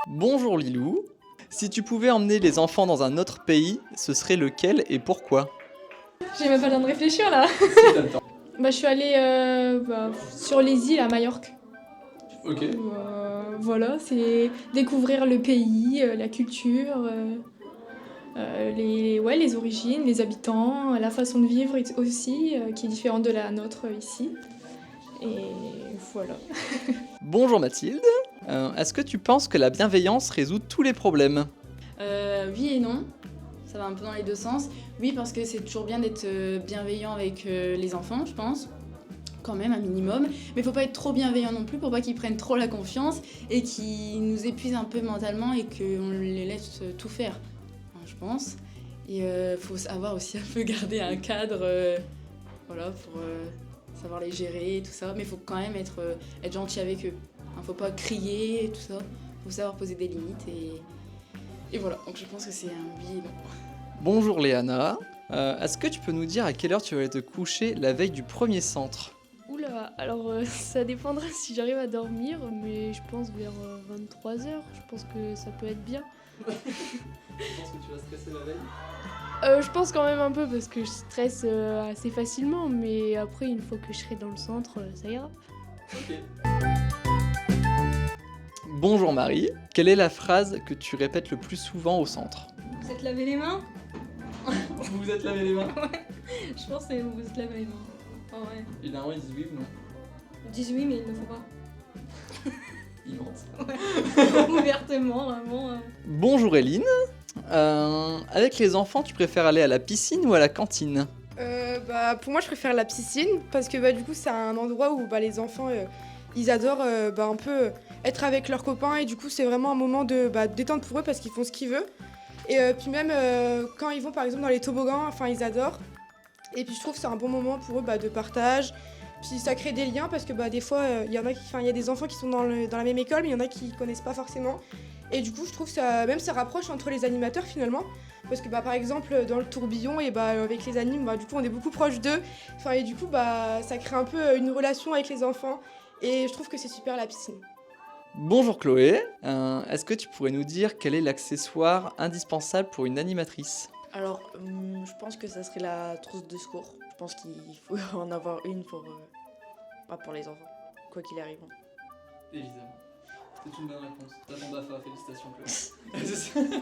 Bonjour Lilou. Si tu pouvais emmener les enfants dans un autre pays, ce serait lequel et pourquoi? J'ai même pas le temps de réfléchir là. Si t'as le temps. Je suis allée sur les îles à Majorque. Ok. Voilà, c'est découvrir le pays, la culture, les origines, les habitants, la façon de vivre aussi, qui est différente de la nôtre ici. Et voilà. Bonjour Mathilde. Est-ce que tu penses que la bienveillance résout tous les problèmes? Oui et non, ça va un peu dans les deux sens. Oui, parce que c'est toujours bien d'être bienveillant avec les enfants, je pense, quand même, un minimum. Mais faut pas être trop bienveillant non plus pour pas qu'ils prennent trop la confiance et qu'ils nous épuisent un peu mentalement et qu'on les laisse tout faire, hein, je pense. Et faut savoir aussi un peu garder un cadre, voilà, pour savoir les gérer et tout ça. Mais faut quand même être gentil avec eux. Hein, faut pas crier et tout ça. Faut savoir poser des limites et voilà, donc je pense que c'est un oui et non. Bonjour Léana. Est-ce que tu peux nous dire à quelle heure tu vas aller te coucher la veille du premier centre? Oula, alors ça dépendra si j'arrive à dormir, mais je pense vers 23h, je pense que ça peut être bien. Tu penses que tu vas stresser la veille? Je pense quand même un peu parce que je stresse assez facilement, mais après une fois que je serai dans le centre, ça ira. Ok. Bonjour Marie. Quelle est la phrase que tu répètes le plus souvent au centre? Vous êtes lavé les mains? Vous vous êtes lavé les mains? Je pense que c'est vous êtes lavé les mains. Oh ouais. Évidemment ils disent oui ou non. Ils disent oui, mais ils ne le font pas. Ils mentent. Ouvertement, vraiment. Bonjour Eline. Avec les enfants, tu préfères aller à la piscine ou à la cantine? Pour moi, je préfère la piscine parce que du coup, c'est un endroit où les enfants ils adorent un peu être avec leurs copains et du coup, c'est vraiment un moment de détente pour eux parce qu'ils font ce qu'ils veulent. Et puis même quand ils vont par exemple dans les toboggans, enfin ils adorent. Et puis je trouve que c'est un bon moment pour eux de partage. Puis ça crée des liens parce que des fois il y a des enfants qui sont dans la même école mais il y en a qui connaissent pas forcément. Et du coup je trouve que ça rapproche entre les animateurs finalement. Parce que par exemple dans le tourbillon et avec les animes du coup on est beaucoup proche d'eux. Enfin, et du coup ça crée un peu une relation avec les enfants. Et je trouve que c'est super la piscine. Bonjour Chloé. Est-ce que tu pourrais nous dire quel est l'accessoire indispensable pour une animatrice? Alors, je pense que ça serait la trousse de secours. Je pense qu'il faut en avoir une pour les enfants, quoi qu'il arrive. Évidemment. C'est une bonne réponse. T'as ton BAFA, félicitations Chloé.